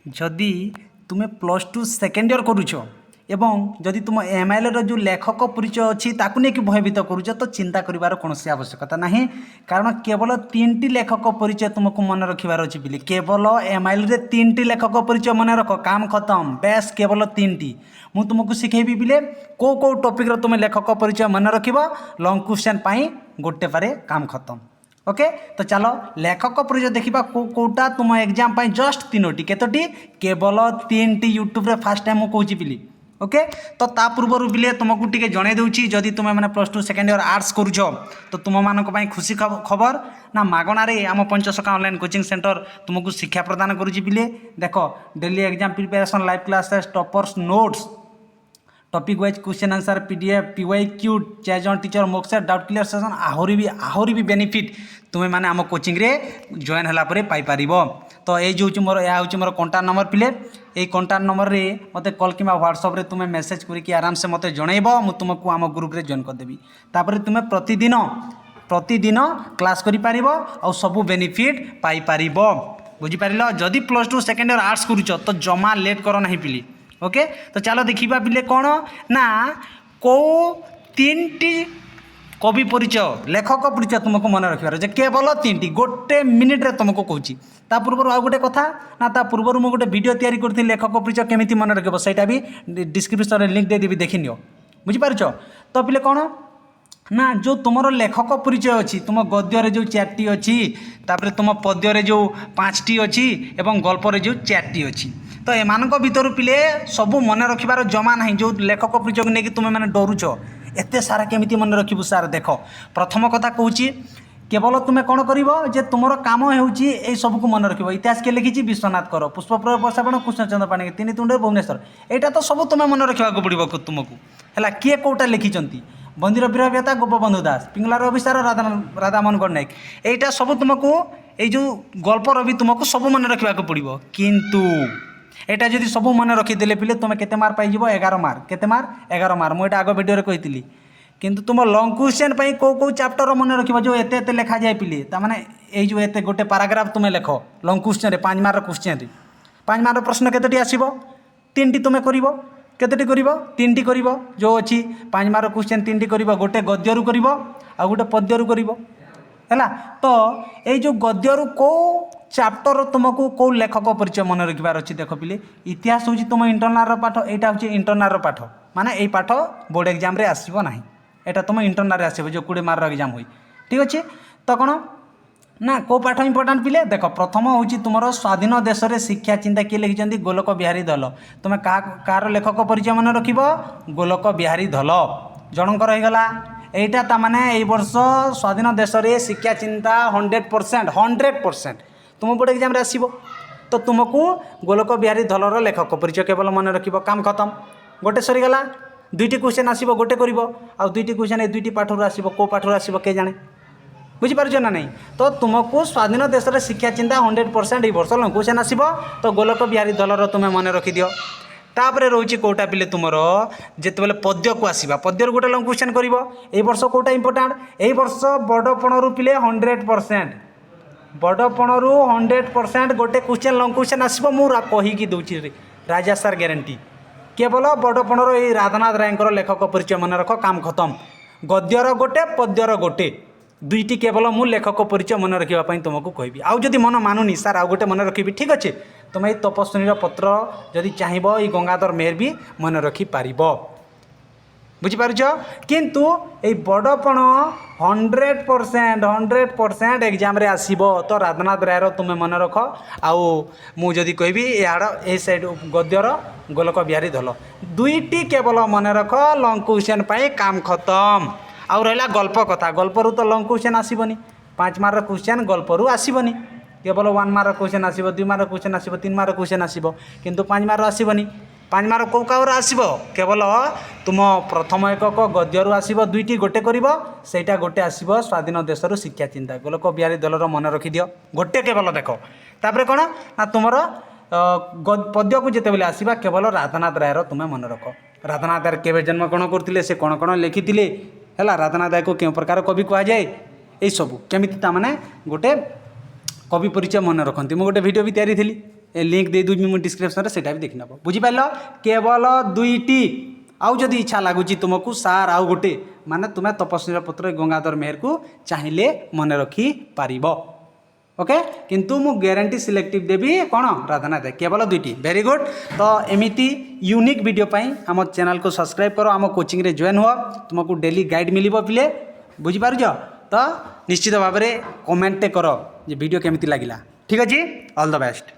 जदि तुम plus two second year करुच एवं जदि तुम एमआईएल जो लेखक परिचय अच्छी ताकू नहीं भयभीत करुच तो चिंता करिवार कौन आवश्यकता ना कारण केवल 3टी लेखक परिचय तुमको मन रखिबार अच्छी बोली केवल एमआईएल रे 3टी लेखक परिचय मन रख काम खत्म बेस केवल 3टी मु तुमको शिखेबी बिले को टॉपिक रो तुम लेखक परिचय मन रखिब लॉन्ग क्वेश्चन पाई गोटे पारे काम खत्म। ओके तो चलो लेखक परिचय देखा कोटा तुम एग्जाम जस्ट 3टी केतोटी केवल 3टी यूट्यूब रे फास्ट टाइम मुझे पिली। ओके तो ता पूर्व बिले तुमको टिके जणे दूची जदि तुम मैंने plus two second year arts करुच तो तुम मानक खुशी खबर ना मागणारे आम पंचसखा ऑनलाइन कोचिंग सेंटर तुमको शिक्षा प्रदान करुची बिले देख daily exam preparation live classes toppers notes topic wise question answer PDF PYQ चैजन teacher mock set doubt clear session आहरी भी बेनिफिट तुम्हें माने आम कोचिंग रे जॉइन होला परे पाई परिबो। तो ये जो मोर या हूँ मोर कॉन्टाक्ट नंबर पिले ये कॉन्टाक्ट नंबर रे मते कॉल कि व्हाट्सएप रे तुम्हें मेसेज करके आराम से मते जनइबो मु तुमको आम ग्रुप रे जॉइन कर देबी तापर तुम्हें प्रतिदिन क्लास करि परिबो और सब बेनिफिट पाई परिबो बुझी पारिलो। जदि plus two second year arts करूछ तो जमा लेट करो नहीं पिली। ओके तो चलो देखा पिले कौन ना को 3टी कवि परिचय लेखक परिचय तुमको मन रखार केवल 3टी गोटे मिनिट रे तुमको कहूँ ता पूर्व आउ गोटे कथा ना ता पूर्व मुझे गोटे वीडियो तैयारी करती लेखक परिचय केमी मन रख सहीटा भी डिस्क्रिप्शन में लिंक देदेवी देखी नियो बुझीपार। तो पिले कौन ना जो तुम लेखक परिचय अच्छी तुम गद्य जो 4टी अच्छी तापर तुम पद्य जो 5टी अच्छी एवं गल्पर जो 4टी अच्छी तो एमान भितर पिले सबू मन रखार जमा ना जो लेखक परिचय को लेकिन तुम्हें मैंने डरुच एत सारा केमी मन रखु सार देख प्रथम कथा कहूँ केवल तुम्हें कौन कर तुम कम हो सबको मन रख इतिहास के लिखी विश्वनाथ कर पुष्प प्रयोग प्रसापण कृष्णचंद्र पाणी 3 तुंड भुवनेश्वर यहाँ तो सब तुम्हें मन रखा पड़ो तुमको है किए कौटा लिखिं बंदीर वीरव्यता गोपबंधु दास पिंगलार अभिसार राधामोहन गणनायक यहाँ सब तुमको यो गल्पर भी तुमको सब मन रखा पड़ो किंतु एटा जदि सब मन रखीदे पिले तुम केते मार्क पाइब 11 मार्क केते मार्क 11 मार्क मुझे आग वीडियो कही किंतु तुम लॉन्ग क्वेश्चन को चैप्टर मन रख जो एत लिखा जाए पिले ताने यो एत गोटे पैराग्राफ तुम लेख लॉन्ग क्वेश्चन रे 5 मार्क क्वेश्चन 5 मार्क प्रश्न केतोटी आसीबो 3टी तुम करिवो केतोटी करिवो 3टी करिवो जो अच्छी 5 मार्क क्वेश्चन 3टी करिवो गोटे गद्यरू करिवो आ गोटे पद्यरू करिवो है। तो ये जो गद्यरू को चैप्टर तुमको कौ लेखक परिचय मन रखार अच्छी देख पिले इतिहास हूँ तुम इंटरनाल पाठ यहाँ हूँ इंटरनाल पाठ माने यही पाठ बोर्ड एग्जाम रे आसब ना यहाँ तुम इंटरनाल आसब जो 20 मार्क एग्जाम हुई ठीक अच्छे। तो कौन ना को पाठ इंपोर्टाट पिले देख प्रथम हूँ तुम स्वाधीन देश में शिक्षा चिंता किए लिखिं गोलोक बिहारी धल तुम कार लेखक परिचय मन रख गोलोक बिहारी धल जनकर होगला यहीटा ताने वर्ष स्वाधीन देश में शिक्षा चिंता 100% तुम बोर्ड एग्जाम आसब तो तुमको गोलोक बिहारी धलर लेखक परिचय केवल मन रख काम खत्म गोटे सरीगला 2टी क्वेश्चन आसब गोटे कर 2टी क्वेश्चन ए 2टी पाठर आसब कौ पाठर आसब के जाने बुझीपार ना नहीं। तो तुमको स्वाधीन देश में शिक्षा चिंता 100% वर्ष लंग क्वेश्चन आसब तो गोलोक बिहारी धलर तुम्हें मन रखिद तापर रोचे कौटा पिले तुम जिते पद्य को आसवा पद्यर गोटे लंग क्वेश्चन कर वर्ष कौटा इंपोर्टाट यही वर्ष बड़पणु पिले 100% बड़पणु 100% गोटे क्वेश्चन लंग क्वेश्चन आसब मुझे कहीकि दूसरी राजा सार ग्यारंटी केवल बड़पणर ये राधानाथ राय लेखक परिचय मन रख काम खत्म गद्यर गोटे पद्यर गोटे 2टी केवल मु लेखक परिचय मन रखापी तुमको कहबी आउ जदि मन मानुनी सार आउ गोटे मन रखी ठीक अच्छे तुम ये तपस्विनी पत्र जदि चाहब ये गंगाधर मेहर भी मन रखिपार बुझीपार किंतु ये बड़पण 100% एग्जाम रे आसीब तो राधानाथ रायर तुम्हें मन रख आउ मुझे कहबी ये साइड गद्यर गोलोक बिहारी धल 2टी केवल मन रख लंग क्वेश्चन पाई काम खत्म। आउ रहा गल्प कथा गल्परू तो लंग क्वेश्चन आसबनी 5 मार्क क्वेश्चन गल्परू आसबनी केवल 1 मार्क क्वेश्चन आसब 2 मार्क क्वेश्चन आसब 3 मार्क क्वेश्चन आसब किंतु 5 मार्क आसबनी 5 मार्क कौ कावर आसब केवल तुम प्रथम एकक गद्यरू आसब 2टी गोटे कर गोटे आसब स्वाधीन देशर शिक्षा चिंता गोलोक बिहारी दलर मन रखिद गोटे केवल देख तापर कौन ना तुम पद्य को जिते आसवा केवल राधानाथ रायर तुम्हें मन रख राधानाथ राय केवे जन्म कौन करते से कौन कौन लिखी है राधानाथ राय को क्यों प्रकार कवि कहुए यही सब केमी ताने गोटे कवि परिचय मन रखती मुझे गोटे वीडियो भी तैयारी थी लिंक दे दूँ मुझे डिस्क्रिप्शन से भी देखी नब बुझिपार केवल 2टी आउ जदि इच्छा लगुच तुमको सार आउ गोटे माने तुम्हें तपस्वी पुत्र गंगाधर मेहर को चाहिए मन रखी पार ओके किंतु मु ग्यारंटी सिलेक्टिव देवी कौन राधानाथ केवल 2टी वेरी गुड। तो एमती यूनिक वीडियो आम चैनल को सब्सक्राइब करो आम कोचिंग रे जॉइन हुआ तुमको डेली गाइड मिल पिले बुझिपार तो निश्चित भाव में कमेंट कर वीडियो केमती लगिला ठीक अच्छे ऑल द बेस्ट।